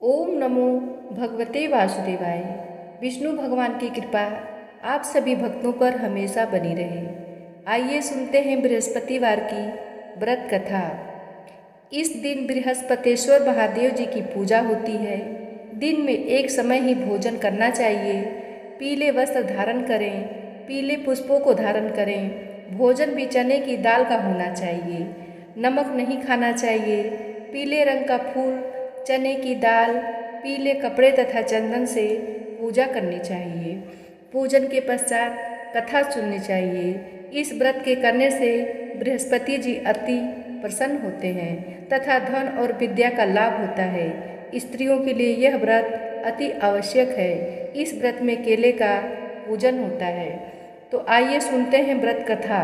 ओम नमो भगवते वासुदेवाय। विष्णु भगवान की कृपा आप सभी भक्तों पर हमेशा बनी रहे। आइए सुनते हैं बृहस्पतिवार की व्रत कथा। इस दिन बृहस्पतेश्वर महादेव जी की पूजा होती है। दिन में एक समय ही भोजन करना चाहिए। पीले वस्त्र धारण करें, पीले पुष्पों को धारण करें। भोजन भी चने की दाल का होना चाहिए। नमक नहीं खाना चाहिए। पीले रंग का फूल, चने की दाल, पीले कपड़े तथा चंदन से पूजा करनी चाहिए। पूजन के पश्चात कथा सुननी चाहिए। इस व्रत के करने से बृहस्पति जी अति प्रसन्न होते हैं तथा धन और विद्या का लाभ होता है। स्त्रियों के लिए यह व्रत अति आवश्यक है। इस व्रत में केले का पूजन होता है। तो आइए सुनते हैं व्रत कथा।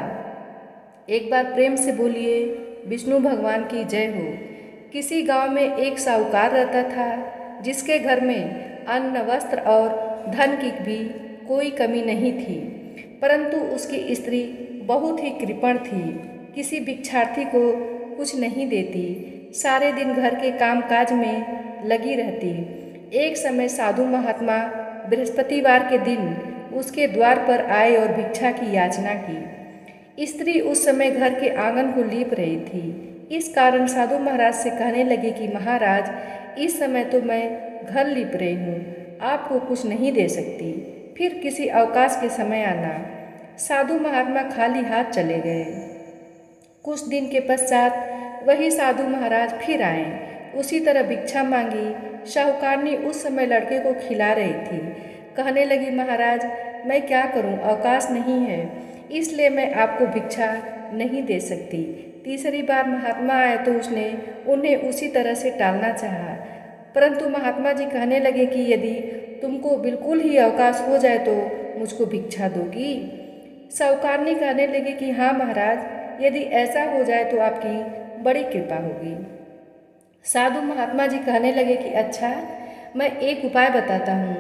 एक बार प्रेम से बोलिए विष्णु भगवान की जय हो। किसी गांव में एक साहूकार रहता था, जिसके घर में अन्न, वस्त्र और धन की भी कोई कमी नहीं थी। परंतु उसकी स्त्री बहुत ही कृपण थी। किसी भिक्षार्थी को कुछ नहीं देती। सारे दिन घर के कामकाज में लगी रहती। एक समय साधु महात्मा बृहस्पतिवार के दिन उसके द्वार पर आए और भिक्षा की याचना की। स्त्री उस समय घर के आंगन को लीप रही थी। इस कारण साधु महाराज से कहने लगे कि महाराज, इस समय तो मैं घर लीप रही हूँ, आपको कुछ नहीं दे सकती। फिर किसी अवकाश के समय आना। साधु महात्मा खाली हाथ चले गए। कुछ दिन के पश्चात वही साधु महाराज फिर आए। उसी तरह भिक्षा मांगी। साहूकारनी उस समय लड़के को खिला रही थी। कहने लगी, महाराज, मैं क्या करूं, अवकाश नहीं है, इसलिए मैं आपको भिक्षा नहीं दे सकती। तीसरी बार महात्मा आए तो उसने उन्हें उसी तरह से टालना चाहा। परंतु महात्मा जी कहने लगे कि यदि तुमको बिल्कुल ही अवकाश हो जाए तो मुझको भिक्षा दोगी। साहूकारनी कहने लगी कि हाँ महाराज, यदि ऐसा हो जाए तो आपकी बड़ी कृपा होगी। साधु महात्मा जी कहने लगे कि अच्छा, मैं एक उपाय बताता हूँ।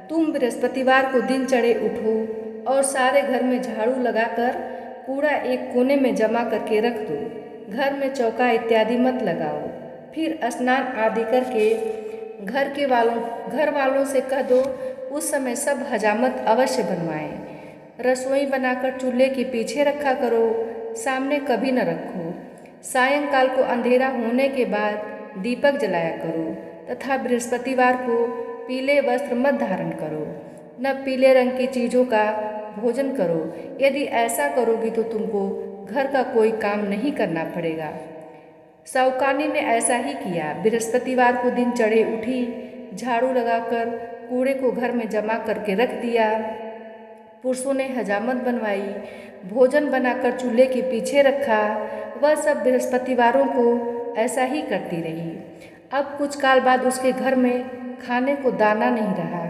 तुम बृहस्पतिवार को दिन चढ़े उठो और सारे घर में झाड़ू लगाकर कूड़ा एक कोने में जमा करके रख दो। घर में चौका इत्यादि मत लगाओ। फिर स्नान आदि करके घर वालों से कह दो उस समय सब हजामत अवश्य बनवाएं। रसोई बनाकर चूल्हे के पीछे रखा करो, सामने कभी न रखो। सायंकाल को अंधेरा होने के बाद दीपक जलाया करो तथा बृहस्पतिवार को पीले वस्त्र मत धारण करो, न पीले रंग की चीज़ों का भोजन करो। यदि ऐसा करोगी तो तुमको घर का कोई काम नहीं करना पड़ेगा। साहूकारनी ने ऐसा ही किया। बृहस्पतिवार को दिन चढ़े उठी, झाड़ू लगाकर कूड़े को घर में जमा करके रख दिया। पुरुषों ने हजामत बनवाई, भोजन बनाकर चूल्हे के पीछे रखा। वह सब बृहस्पतिवारों को ऐसा ही करती रही। अब कुछ काल बाद उसके घर में खाने को दाना नहीं रहा।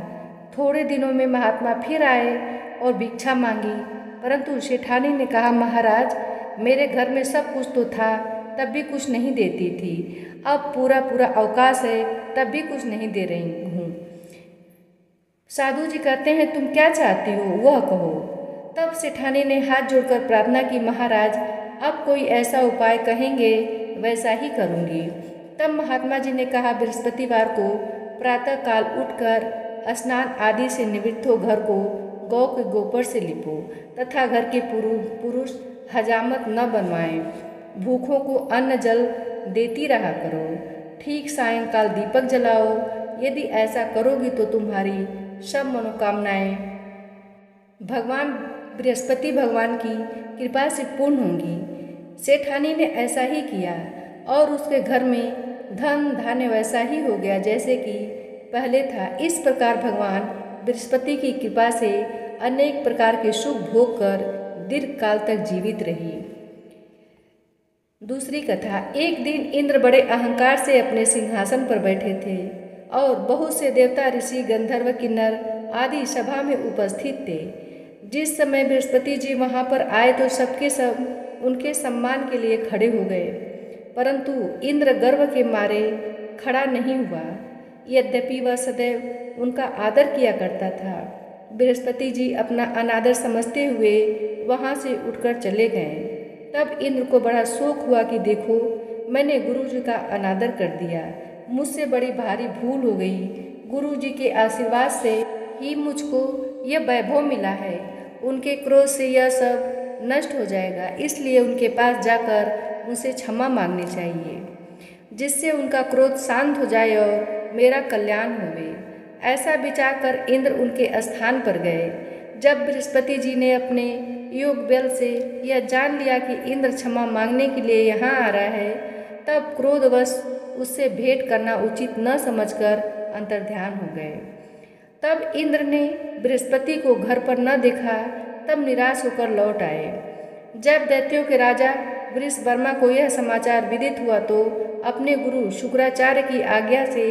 थोड़े दिनों में महात्मा फिर आए और भिक्षा मांगी। परंतु सेठानी ने कहा, महाराज, मेरे घर में सब कुछ तो था, तब भी कुछ नहीं देती थी। अब पूरा अवकाश है, तब भी कुछ नहीं दे रही हूँ। साधु जी कहते हैं, तुम क्या चाहती हो वह कहो। तब सेठानी ने हाथ जोड़कर प्रार्थना की, महाराज, अब कोई ऐसा उपाय कहेंगे वैसा ही करूँगी। तब महात्मा जी ने कहा, बृहस्पतिवार को प्रातःकाल उठकर स्नान आदि से निवृत्त हो घर को गौ के गोबर से लिपो तथा घर के पुरुष हजामत न बनवाएं। भूखों को अन्न जल देती रहा करो। ठीक सायंकाल दीपक जलाओ। यदि ऐसा करोगी तो तुम्हारी सब मनोकामनाएं भगवान बृहस्पति भगवान की कृपा से पूर्ण होंगी। सेठानी ने ऐसा ही किया और उसके घर में धन धान्य वैसा ही हो गया जैसे कि पहले था। इस प्रकार भगवान बृहस्पति की कृपा से अनेक प्रकार के सुख भोग कर दीर्घ काल तक जीवित रही। दूसरी कथा। एक दिन इंद्र बड़े अहंकार से अपने सिंहासन पर बैठे थे और बहुत से देवता, ऋषि, गंधर्व, किन्नर आदि सभा में उपस्थित थे। जिस समय बृहस्पति जी वहां पर आए तो सबके सब उनके सम्मान के लिए खड़े हो गए। परंतु इंद्र गर्व के मारे खड़ा नहीं हुआ। यद्यपि वह सदैव उनका आदर किया करता था। बृहस्पति जी अपना अनादर समझते हुए वहां से उठकर चले गए। तब इंद्र को बड़ा शोक हुआ कि देखो, मैंने गुरु जी का अनादर कर दिया, मुझसे बड़ी भारी भूल हो गई। गुरु जी के आशीर्वाद से ही मुझको यह वैभव मिला है। उनके क्रोध से यह सब नष्ट हो जाएगा, इसलिए उनके पास जाकर उनसे क्षमा मांगनी चाहिए, जिससे उनका क्रोध शांत हो जाए और मेरा कल्याण होवे। ऐसा विचार कर इंद्र उनके स्थान पर गए। जब बृहस्पति जी ने अपने योग बल से यह जान लिया कि इंद्र क्षमा मांगने के लिए यहाँ आ रहा है, तब क्रोधवश उससे भेंट करना उचित न समझकर अंतर्ध्यान हो गए। तब इंद्र ने बृहस्पति को घर पर न देखा, तब निराश होकर लौट आए। जब दैत्यों के राजा वृषवर्मा को यह समाचार विदित हुआ तो अपने गुरु शुक्राचार्य की आज्ञा से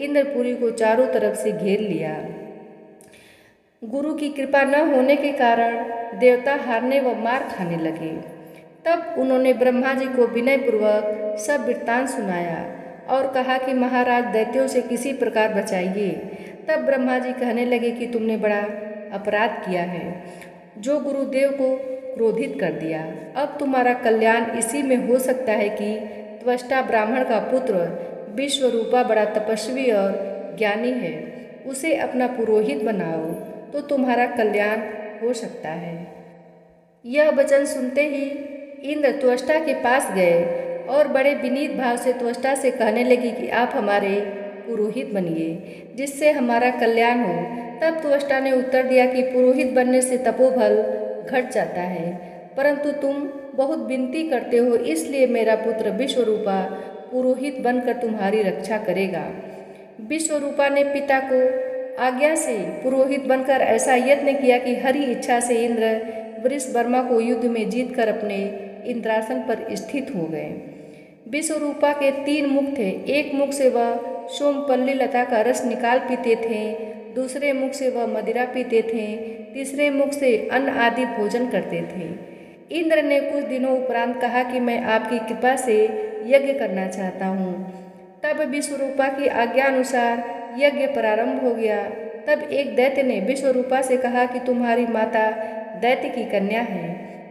इंद्रपुरी को चारों तरफ से घेर लिया। गुरु की कृपा न होने के कारण देवता हारने व मार खाने लगे। तब उन्होंने ब्रह्मा जी को विनयपूर्वक सब वृत्तांत सुनाया और कहा कि महाराज दैत्यों से किसी प्रकार बचाइए। तब ब्रह्मा जी कहने लगे कि तुमने बड़ा अपराध किया है, जो गुरुदेव को क्रोधित कर दिया। अब तुम्हारा कल्याण इसी में हो सकता है कि त्वष्टा ब्राह्मण का पुत्र विश्वरूपा बड़ा तपस्वी और ज्ञानी है, उसे अपना पुरोहित बनाओ तो तुम्हारा कल्याण हो सकता है। यह वचन सुनते ही इंद्र त्वष्टा के पास गए और बड़े विनीत भाव से त्वष्टा से कहने लगे कि आप हमारे पुरोहित बनिए, जिससे हमारा कल्याण हो। तब त्वष्टा ने उत्तर दिया कि पुरोहित बनने से तपोबल घट जाता है, परंतु तुम बहुत विनती करते हो, इसलिए मेरा पुत्र विश्वरूपा पुरोहित बनकर तुम्हारी रक्षा करेगा। विश्वरूपा ने पिता को आज्ञा से पुरोहित बनकर ऐसा यत्न किया कि हरि इच्छा से इंद्र वृषवर्मा को युद्ध में जीतकर अपने इंद्रासन पर स्थित हो गए। विश्वरूपा के 3 मुख थे। एक मुख से वह सोमपल्ली लता का रस निकाल पीते थे, दूसरे मुख से वह मदिरा पीते थे, तीसरे मुख से अन्न आदि भोजन करते थे। इंद्र ने कुछ दिनों उपरांत कहा कि मैं आपकी कृपा से यज्ञ करना चाहता हूँ। तब विश्वरूपा की आज्ञा अनुसार यज्ञ प्रारंभ हो गया। तब एक दैत्य ने विश्वरूपा से कहा कि तुम्हारी माता दैत्य की कन्या है,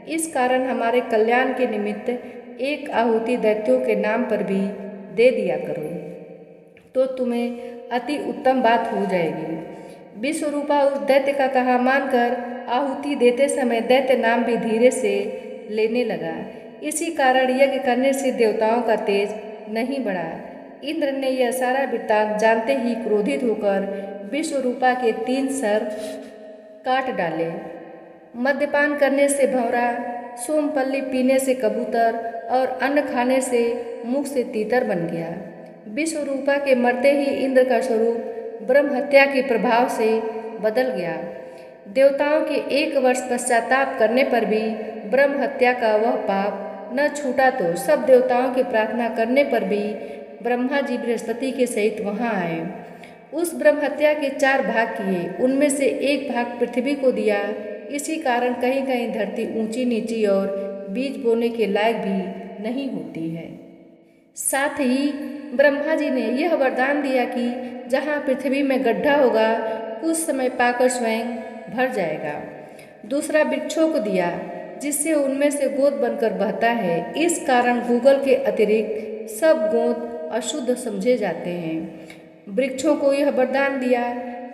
इस कारण हमारे कल्याण के निमित्त एक आहुति दैत्यों के नाम पर भी दे दिया करो, तो तुम्हें अति उत्तम बात हो जाएगी। विश्वरूपा उस दैत्य का कहा मानकर आहुति देते समय दैत्य नाम भी धीरे से लेने लगा। इसी कारण यज्ञ करने से देवताओं का तेज नहीं बढ़ा। इंद्र ने यह सारा वृत्तांत जानते ही क्रोधित होकर विश्वरूपा के 3 सर काट डाले। मद्यपान करने से भंवरा, सोमपल्ली पीने से कबूतर और अन्न खाने से मुख से तीतर बन गया। विश्वरूपा के मरते ही इंद्र का स्वरूप ब्रह्म हत्या के प्रभाव से बदल गया। देवताओं के 1 वर्ष पश्चाताप करने पर भी ब्रह्म हत्या का वह पाप न छूटा, तो सब देवताओं की प्रार्थना करने पर भी ब्रह्मा जी बृहस्पति के सहित वहाँ आए। उस ब्रह्म हत्या के 4 भाग किए, उनमें से 1 भाग पृथ्वी को दिया। इसी कारण कहीं कहीं धरती ऊंची नीची और बीज बोने के लायक भी नहीं होती है। साथ ही ब्रह्मा जी ने यह वरदान दिया कि जहाँ पृथ्वी में गड्ढा होगा, कुछ समय पाकर स्वयं भर जाएगा। दूसरा वृक्षों को दिया, जिससे उनमें से गोद बनकर बहता है। इस कारण गूगल के अतिरिक्त सब गोद अशुद्ध समझे जाते हैं। वृक्षों को यह वरदान दिया।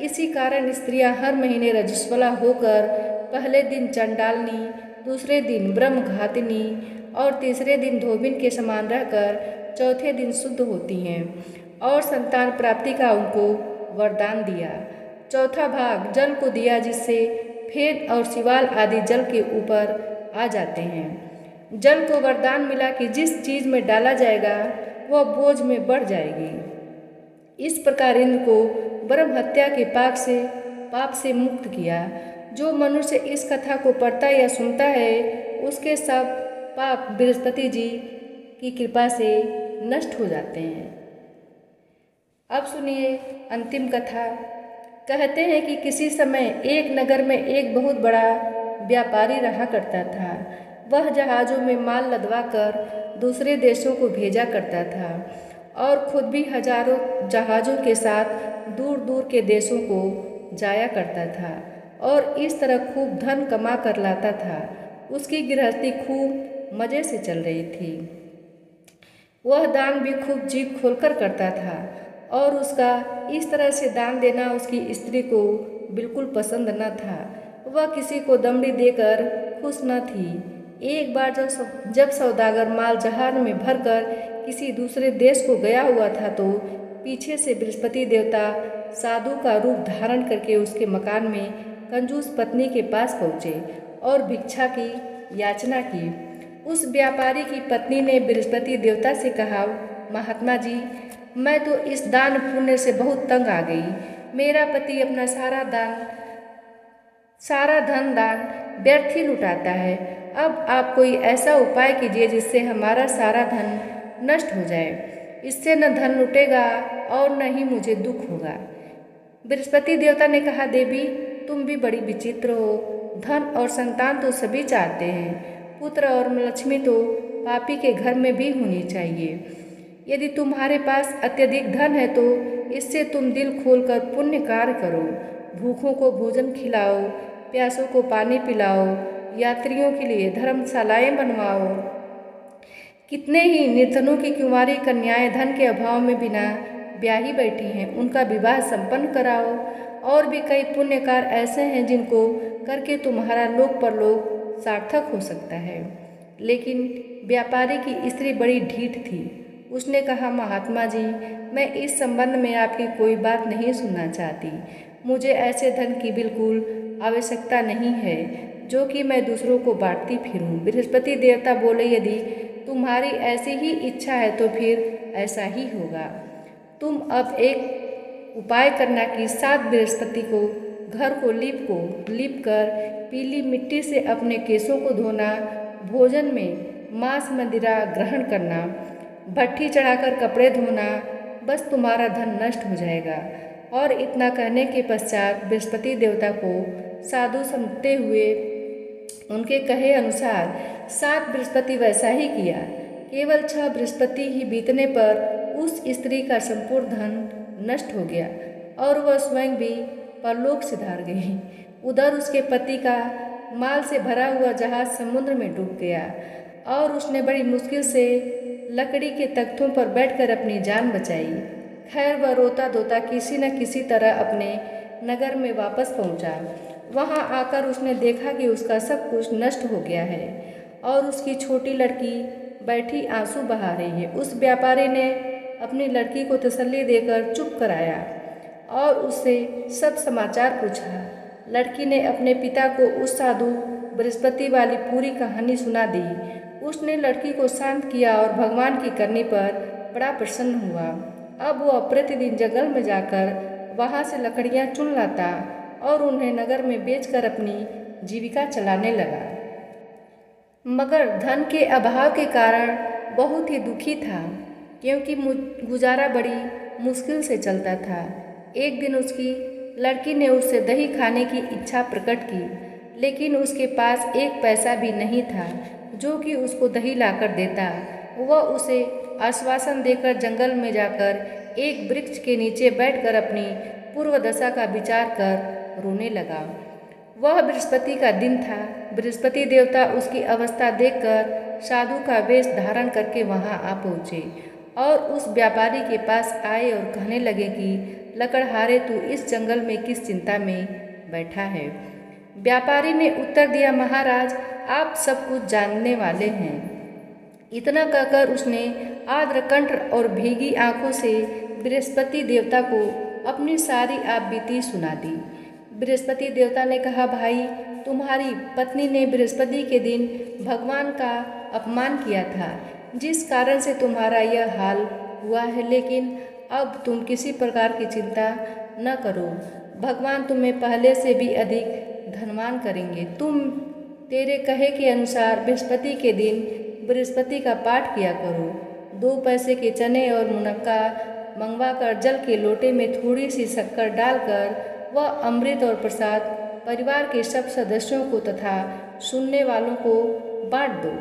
इसी कारण स्त्रियां हर महीने रजस्वला होकर पहले दिन चंडालनी, दूसरे दिन ब्रह्मघातिनी और तीसरे दिन धोबिन के समान रहकर चौथे दिन शुद्ध होती हैं, और संतान प्राप्ति का उनको वरदान दिया। चौथा भाग जल को दिया, जिससे फेन और शिवाल आदि जल के ऊपर आ जाते हैं। जल को वरदान मिला कि जिस चीज में डाला जाएगा वह बोझ में बढ़ जाएगी। इस प्रकार इंद्र को ब्रह्म हत्या के पाप से मुक्त किया। जो मनुष्य इस कथा को पढ़ता या सुनता है, उसके सब पाप बृहस्पति जी की कृपा से नष्ट हो जाते हैं। अब सुनिए अंतिम कथा। कहते हैं कि किसी समय एक नगर में एक बहुत बड़ा व्यापारी रहा करता था। वह जहाज़ों में माल लदवा कर दूसरे देशों को भेजा करता था और खुद भी हजारों जहाज़ों के साथ दूर दूर के देशों को जाया करता था और इस तरह खूब धन कमा कर लाता था। उसकी गृहस्थी खूब मज़े से चल रही थी। वह दान भी खूब जी खोलकर करता था और उसका इस तरह से दान देना उसकी स्त्री को बिल्कुल पसंद न था। वह किसी को दमड़ी देकर खुश न थी। एक बार जब सौदागर माल जहाज में भरकर किसी दूसरे देश को गया हुआ था तो पीछे से बृहस्पति देवता साधु का रूप धारण करके उसके मकान में कंजूस पत्नी के पास पहुँचे और भिक्षा की याचना की। उस व्यापारी की पत्नी ने बृहस्पति देवता से कहा, महात्मा जी, मैं तो इस दान पुण्य से बहुत तंग आ गई। मेरा पति अपना सारा धन दान व्यर्थ ही लुटाता है। अब आप कोई ऐसा उपाय कीजिए जिससे हमारा सारा धन नष्ट हो जाए। इससे न धन लुटेगा और न ही मुझे दुख होगा। बृहस्पति देवता ने कहा, देवी, तुम भी बड़ी विचित्र हो। धन और संतान तो सभी चाहते हैं। पुत्र और लक्ष्मी तो पापी के घर में भी होनी चाहिए। यदि तुम्हारे पास अत्यधिक धन है तो इससे तुम दिल खोलकर पुण्य कार्य करो। भूखों को भोजन खिलाओ, प्यासों को पानी पिलाओ, यात्रियों के लिए धर्मशालाएं बनवाओ। कितने ही निर्धनों की कुंवारी कन्याएं धन के अभाव में बिना ब्याही बैठी हैं, उनका विवाह संपन्न कराओ। और भी कई पुण्य कार्य ऐसे हैं जिनको करके तुम्हारा लोक परलोक सार्थक हो सकता है। लेकिन व्यापारी की स्त्री बड़ी ढीठ थी। उसने कहा, महात्मा जी, मैं इस संबंध में आपकी कोई बात नहीं सुनना चाहती। मुझे ऐसे धन की बिल्कुल आवश्यकता नहीं है जो कि मैं दूसरों को बांटती फिरूं। बृहस्पति देवता बोले, यदि तुम्हारी ऐसी ही इच्छा है तो फिर ऐसा ही होगा। तुम अब एक उपाय करना कि 7 बृहस्पति को घर को लीप कर पीली मिट्टी से अपने केशों को धोना, भोजन में मांस मदिरा ग्रहण करना, भट्ठी चढ़ाकर कपड़े धोना, बस तुम्हारा धन नष्ट हो जाएगा। और इतना कहने के पश्चात बृहस्पति देवता को साधु समझते हुए उनके कहे अनुसार 7 बृहस्पति वैसा ही किया। केवल 6 बृहस्पति ही बीतने पर उस स्त्री का संपूर्ण धन नष्ट हो गया और वह स्वयं भी परलोक सिधार गई। उधर उसके पति का माल से भरा हुआ जहाज समुद्र में डूब गया और उसने बड़ी मुश्किल से लकड़ी के तख्तों पर बैठकर अपनी जान बचाई। खैर, वह रोता धोता किसी न किसी तरह अपने नगर में वापस पहुंचा। वहां आकर उसने देखा कि उसका सब कुछ नष्ट हो गया है और उसकी छोटी लड़की बैठी आंसू बहा रही है। उस व्यापारी ने अपनी लड़की को तसल्ली देकर चुप कराया और उससे सब समाचार पूछा। लड़की ने अपने पिता को उस साधु बृहस्पति वाली पूरी कहानी सुना दी। उसने लड़की को शांत किया और भगवान की करनी पर बड़ा प्रसन्न हुआ। अब वह प्रतिदिन जंगल में जाकर वहाँ से लकड़ियाँ चुन लाता और उन्हें नगर में बेचकर अपनी जीविका चलाने लगा। मगर धन के अभाव के कारण बहुत ही दुखी था, क्योंकि गुजारा बड़ी मुश्किल से चलता था। एक दिन उसकी लड़की ने उससे दही खाने की इच्छा प्रकट की, लेकिन उसके पास एक पैसा भी नहीं था जो कि उसको दही लाकर देता। वह उसे आश्वासन देकर जंगल में जाकर एक वृक्ष के नीचे बैठकर अपनी पूर्व दशा का विचार कर रोने लगा। वह बृहस्पति का दिन था। बृहस्पति देवता उसकी अवस्था देखकर साधु का वेश धारण करके वहां आ पहुँचे और उस व्यापारी के पास आए और कहने लगे कि लकड़हारे, तू इस जंगल में किस चिंता में बैठा है। व्यापारी ने उत्तर दिया, महाराज, आप सब कुछ जानने वाले हैं। इतना कहकर उसने आर्द्रकंठ और भीगी आंखों से बृहस्पति देवता को अपनी सारी आप बीती सुना दी। बृहस्पति देवता ने कहा, भाई, तुम्हारी पत्नी ने बृहस्पति के दिन भगवान का अपमान किया था, जिस कारण से तुम्हारा यह हाल हुआ है। लेकिन अब तुम किसी प्रकार की चिंता न करो, भगवान तुम्हें पहले से भी अधिक धनवान करेंगे। तुम तेरे कहे के अनुसार बृहस्पति के दिन बृहस्पति का पाठ किया करो। 2 पैसे के चने और मुनक्का मंगवाकर जल के लोटे में थोड़ी सी शक्कर डालकर वह अमृत और प्रसाद परिवार के सब सदस्यों को तथा सुनने वालों को बांट दो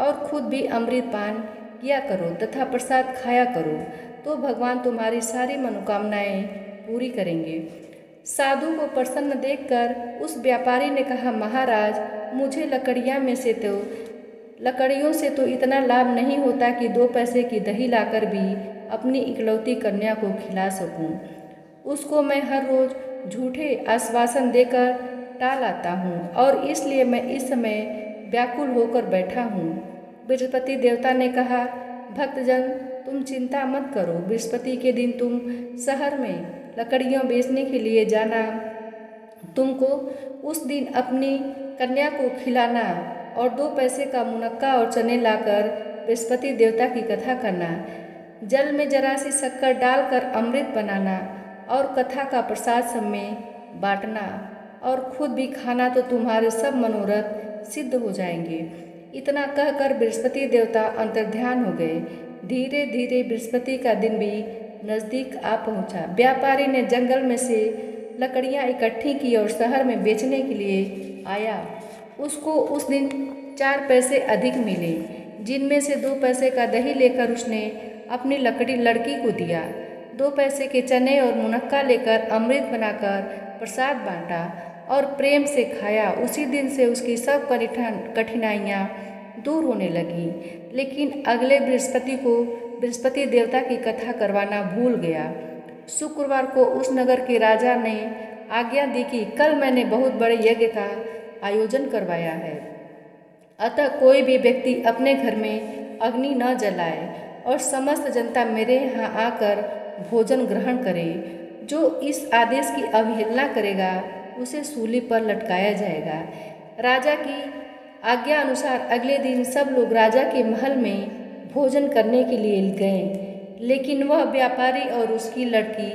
और खुद भी अमृत पान किया करो तथा प्रसाद खाया करो, तो भगवान तुम्हारी सारी मनोकामनाएं पूरी करेंगे। साधु को प्रसन्न देखकर उस व्यापारी ने कहा, महाराज, मुझे लकड़ियाँ में से तो लकड़ियों से तो इतना लाभ नहीं होता कि 2 पैसे की दही लाकर भी अपनी इकलौती कन्या को खिला सकूं। उसको मैं हर रोज झूठे आश्वासन देकर टाल आता हूँ और इसलिए मैं इस समय व्याकुल होकर बैठा हूँ। बृहस्पति देवता ने कहा, भक्तजन तुम चिंता मत करो। बृहस्पति के दिन तुम शहर में लकड़ियाँ बेचने के लिए जाना। तुमको उस दिन अपनी कन्या को खिलाना और 2 पैसे का मुनक्का और चने लाकर बृहस्पति देवता की कथा करना। जल में जरा सी शक्कर डालकर अमृत बनाना और कथा का प्रसाद सब में बांटना और खुद भी खाना तो तुम्हारे सब मनोरथ सिद्ध हो जाएंगे। इतना कहकर बृहस्पति देवता अंतर्ध्यान हो गए। धीरे धीरे बृहस्पति का दिन भी नज़दीक आ पहुंचा। व्यापारी ने जंगल में से लकड़ियां इकट्ठी की और शहर में बेचने के लिए आया। उसको उस दिन 4 पैसे अधिक मिले, जिनमें से 2 पैसे का दही लेकर उसने अपनी लड़की को दिया। 2 पैसे के चने और मुनक्का लेकर अमृत बनाकर प्रसाद बांटा और प्रेम से खाया। उसी दिन से उसकी सब कठिनाइयाँ दूर होने लगी। लेकिन अगले बृहस्पति को बृहस्पति देवता की कथा करवाना भूल गया। शुक्रवार को उस नगर के राजा ने आज्ञा दी कि कल मैंने बहुत बड़े यज्ञ का आयोजन करवाया है, अतः कोई भी व्यक्ति अपने घर में अग्नि न जलाए और समस्त जनता मेरे यहाँ आकर भोजन ग्रहण करे। जो इस आदेश की अवहेलना करेगा उसे सूली पर लटकाया जाएगा। राजा की आज्ञा अनुसार अगले दिन सब लोग राजा के महल में भोजन करने के लिए गए, लेकिन वह व्यापारी और उसकी लड़की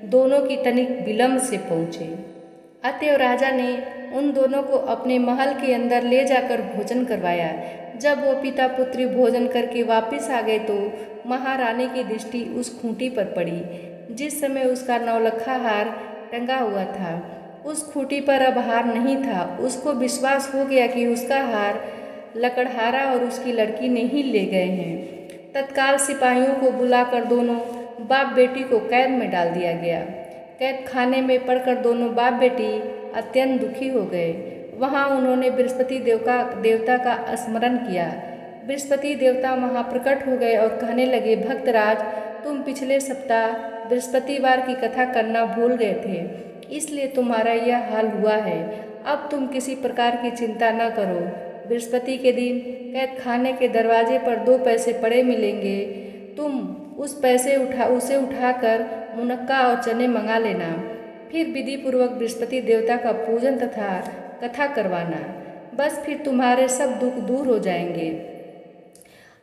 दोनों की तनिक विलम्ब से पहुँचे। अतएव राजा ने उन दोनों को अपने महल के अंदर ले जाकर भोजन करवाया। जब वो पिता पुत्री भोजन करके वापस आ गए तो महारानी की दृष्टि उस खूंटी पर पड़ी जिस समय उसका नौलखा हार टंगा हुआ था। उस खूंटी पर अब हार नहीं था। उसको विश्वास हो गया कि उसका हार लकड़हारा और उसकी लड़की ने ही ले गए हैं। तत्काल सिपाहियों को बुलाकर दोनों बाप बेटी को कैद में डाल दिया गया। कैद खाने में पड़कर दोनों बाप बेटी अत्यंत दुखी हो गए। वहाँ उन्होंने बृहस्पति देवता का स्मरण किया। बृहस्पति देवता वहाँ प्रकट हो गए और कहने लगे, भक्तराज, तुम पिछले सप्ताह बृहस्पतिवार की कथा करना भूल गए थे, इसलिए तुम्हारा यह हाल हुआ है। अब तुम किसी प्रकार की चिंता न करो। बृहस्पति के दिन कैद खाने के दरवाजे पर 2 पैसे पड़े मिलेंगे। तुम उसे उठाकर मुनक्का और चने मंगा लेना। फिर विधि पूर्वक बृहस्पति देवता का पूजन तथा कथा करवाना। बस फिर तुम्हारे सब दुख दूर हो जाएंगे।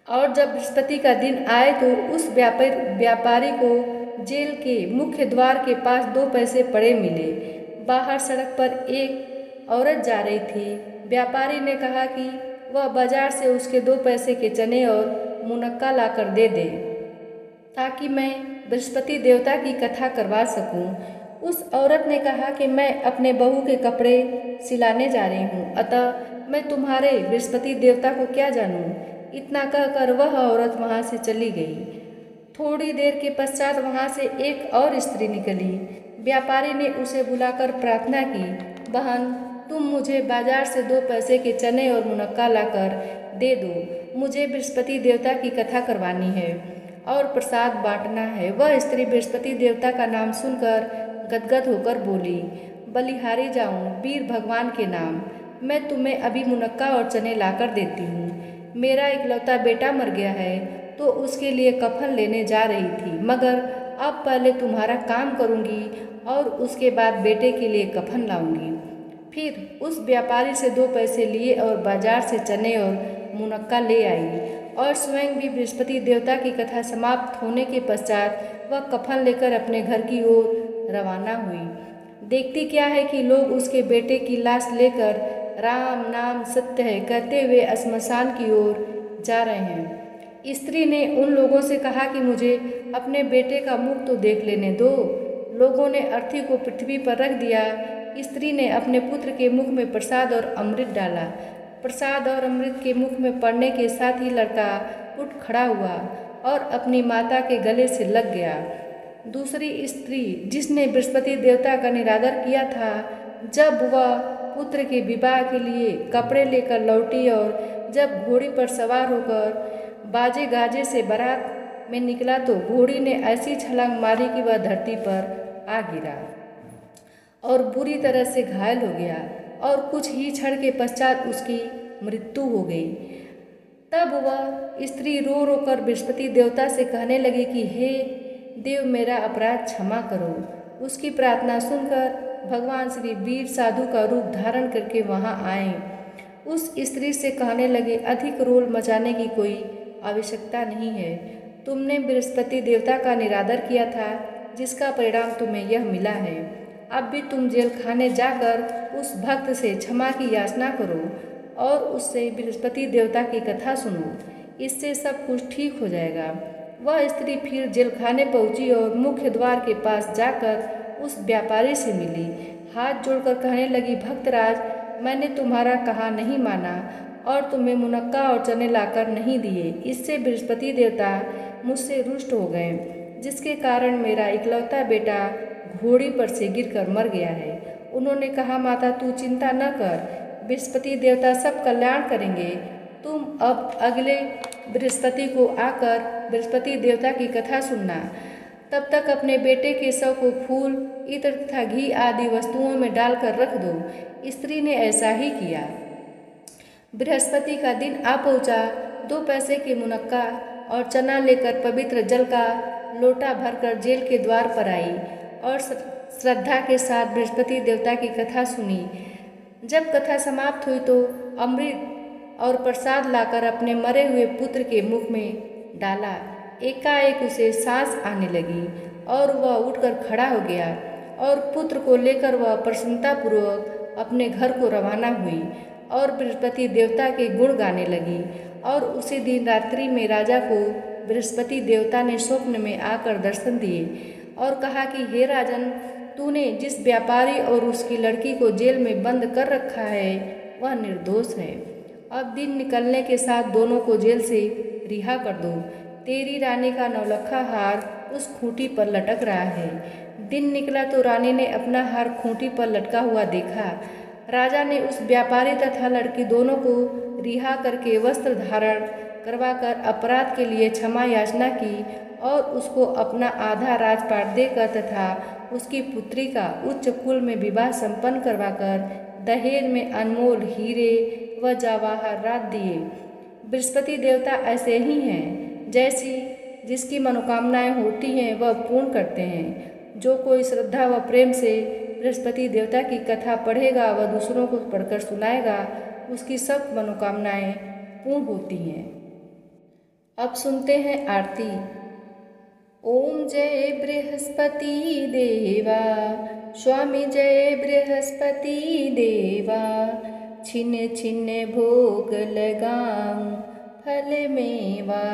और जब बृहस्पति का दिन आए तो उस व्यापारी को जेल के मुख्य द्वार के पास 2 पैसे पड़े मिले। बाहर सड़क पर एक औरत जा रही थी। व्यापारी ने कहा कि वह बाजार से उसके 2 पैसे के चने और मुनक्का लाकर दे दे ताकि मैं बृहस्पति देवता की कथा करवा सकूं। उस औरत ने कहा कि मैं अपने बहू के कपड़े सिलाने जा रही हूँ, अतः मैं तुम्हारे बृहस्पति देवता को क्या जानूँ। इतना कहकर वह औरत वहाँ से चली गई। थोड़ी देर के पश्चात वहाँ से एक और स्त्री निकली। व्यापारी ने उसे बुलाकर प्रार्थना की, बहन, तुम मुझे बाजार से 2 पैसे के चने और मुनक्का लाकर दे दो। मुझे बृहस्पति देवता की कथा करवानी है और प्रसाद बांटना है। वह स्त्री बृहस्पति देवता का नाम सुनकर गदगद होकर बोली, बलिहारी जाऊं वीर भगवान के नाम, मैं तुम्हें अभी मुनक्का और चने लाकर देती हूँ। मेरा इकलौता बेटा मर गया है तो उसके लिए कफन लेने जा रही थी, मगर अब पहले तुम्हारा काम करूँगी और उसके बाद बेटे के लिए कफन लाऊंगी। फिर उस व्यापारी से 2 पैसे लिए और बाजार से चने और मुनक्का ले आई और स्वयं भी बृहस्पति देवता की कथा समाप्त होने के पश्चात वह कफन लेकर अपने घर की ओर रवाना हुई। देखती क्या है कि लोग उसके बेटे की लाश लेकर राम नाम सत्य है कहते हुए श्मशान की ओर जा रहे हैं। स्त्री ने उन लोगों से कहा कि मुझे अपने बेटे का मुख तो देख लेने दो। लोगों ने अर्थी को पृथ्वी पर रख दिया। स्त्री ने अपने पुत्र के मुख में प्रसाद और अमृत डाला। प्रसाद और अमृत के मुख में पड़ने के साथ ही लड़का उठ खड़ा हुआ और अपनी माता के गले से लग गया। दूसरी स्त्री जिसने बृहस्पति देवता का निरादर किया था, जब वह पुत्र के विवाह के लिए कपड़े लेकर लौटी और जब घोड़ी पर सवार होकर बाजे गाजे से बारात में निकला तो घोड़ी ने ऐसी छलांग मारी कि वह धरती पर आ गिरा और बुरी तरह से घायल हो गया और कुछ ही क्षण के पश्चात उसकी मृत्यु हो गई। तब वह स्त्री रो रो कर बृहस्पति देवता से कहने लगी कि हे देव, मेरा अपराध क्षमा करो। उसकी प्रार्थना सुनकर भगवान श्री वीर साधु का रूप धारण करके वहां आए। उस स्त्री से कहने लगे, अधिक रोल मचाने की कोई आवश्यकता नहीं है। तुमने बृहस्पति देवता का निरादर किया था, जिसका परिणाम तुम्हें यह मिला है। अब भी तुम जेल खाने जाकर उस भक्त से क्षमा की याचना करो और उससे बृहस्पति देवता की कथा सुनो। इससे सब कुछ ठीक हो जाएगा। वह स्त्री फिर जेल खाने पहुंची और मुख्य द्वार के पास जाकर उस व्यापारी से मिली। हाथ जोड़कर कहने लगी, भक्तराज, मैंने तुम्हारा कहा नहीं माना और तुम्हें मुनक्का और चने लाकर नहीं दिए। इससे बृहस्पति देवता मुझसे रुष्ट हो गए, जिसके कारण मेरा इकलौता बेटा घोड़ी पर से गिरकर मर गया है। उन्होंने कहा, माता तू चिंता न कर, बृहस्पति देवता सब कल्याण करेंगे। तुम अब अगले बृहस्पति को आकर बृहस्पति देवता की कथा सुनना। तब तक अपने बेटे के शव को फूल, इत्र तथा घी आदि वस्तुओं में डालकर रख दो। स्त्री ने ऐसा ही किया। बृहस्पति का दिन आ पहुंचा। 2 पैसे के मुनक्का और चना लेकर पवित्र जल का लोटा भरकर जेल के द्वार पर आई और श्रद्धा के साथ बृहस्पति देवता की कथा सुनी। जब कथा समाप्त हुई तो अमृत और प्रसाद लाकर अपने मरे हुए पुत्र के मुख में डाला। एकाएक उसे सांस आने लगी और वह उठकर खड़ा हो गया और पुत्र को लेकर वह प्रसन्नतापूर्वक अपने घर को रवाना हुई और बृहस्पति देवता के गुण गाने लगी। और उसी दिन रात्रि में राजा को बृहस्पति देवता ने स्वप्न में आकर दर्शन दिए और कहा कि हे राजन, तूने जिस व्यापारी और उसकी लड़की को जेल में बंद कर रखा है वह निर्दोष है। अब दिन निकलने के साथ दोनों को जेल से रिहा कर दो। तेरी रानी का नौलखा हार उस खूंटी पर लटक रहा है। दिन निकला तो रानी ने अपना हार खूंटी पर लटका हुआ देखा। राजा ने उस व्यापारी तथा लड़की दोनों को रिहा करके वस्त्र धारण करवाकर अपराध के लिए क्षमा याचना की और उसको अपना आधा राजपाट देकर तथा उसकी पुत्री का उच्च कुल में विवाह संपन्न करवाकर दहेज में अनमोल हीरे व जवाहरात दिए। बृहस्पति देवता ऐसे ही हैं, जैसी जिसकी मनोकामनाएं होती हैं वह पूर्ण करते हैं। जो कोई श्रद्धा व प्रेम से बृहस्पति देवता की कथा पढ़ेगा व दूसरों को पढ़कर सुनाएगा, उसकी सब मनोकामनाएं पूर्ण होती हैं। अब सुनते हैं आरती। ओम जय बृहस्पति देवा, स्वामी जय बृहस्पति देवा। छिन्न छिन्न भोग लगाऊं फल मेवा।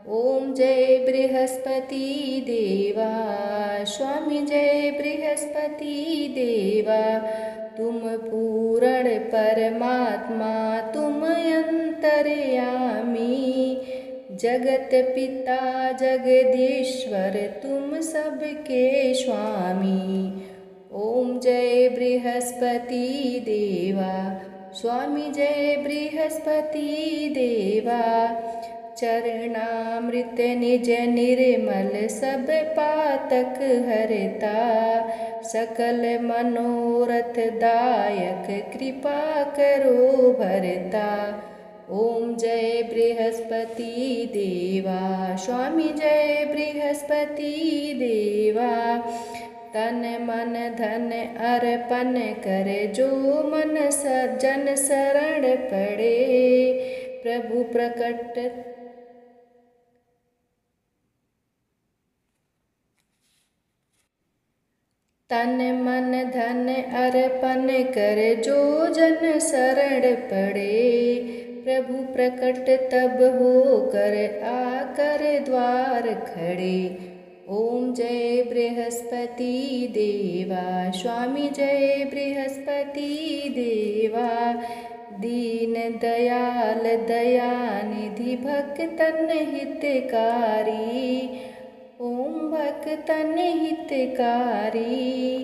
ओम जय बृहस्पति देवा, स्वामी जय बृहस्पति देवा। तुम पूर्ण परमात्मा, तुम अंतर्यामी। जगत पिता जगदीश्वर, तुम सबके स्वामी। ओम जय बृहस्पति देवा, स्वामी जय बृहस्पति देवा। चरणामृत निज निर्मल, सब पातक हरता। सकल मनोरथ दायक, कृपा करो भरता। ओम जय बृहस्पति देवा, स्वामी जय बृहस्पति देवा। तन मन धन अर्पण करे, जो मन सज्जन शरण पड़े। प्रभु प्रकट तन मन धन अर्पण करे, जो जन शरण पड़े। प्रभु प्रकट तब हो कर आकर द्वार खड़े। ओम जय बृहस्पति देवा, स्वामी जय बृहस्पति देवा। दीन दयाल दयानिधि, भक्तन हितकारी। ओम भक्तन हितकारी।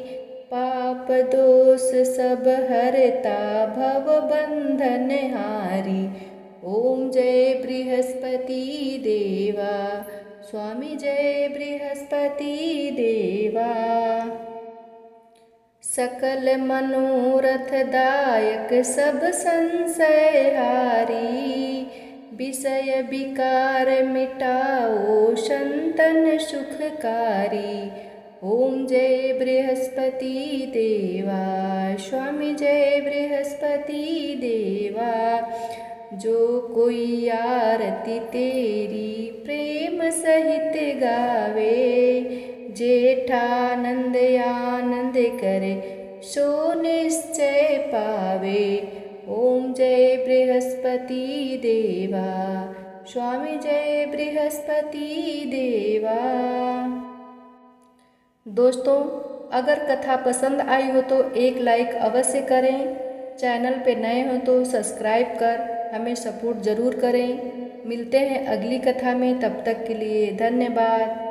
पाप दोष सब हरता, भव बंधन हारी। ओम जय बृहस्पति देवा, स्वामी जय बृहस्पति देवा। सकल मनोरथ दायक सब संशय हारी, विषय विकार मिटाओ संतन सुखकारी। ओम जय बृहस्पति देवा, स्वामी जय बृहस्पति देवा। जो कोई आरती तेरी प्रेम सहित गावे, जेठानंद आनंद करे सो निश्चय पावे। ओम जय बृहस्पति देवा, स्वामी जय बृहस्पति देवा। दोस्तों, अगर कथा पसंद आई हो तो एक लाइक अवश्य करें। चैनल पे नए हो तो सब्सक्राइब कर हमें सपोर्ट ज़रूर करें। मिलते हैं अगली कथा में, तब तक के लिए धन्यवाद।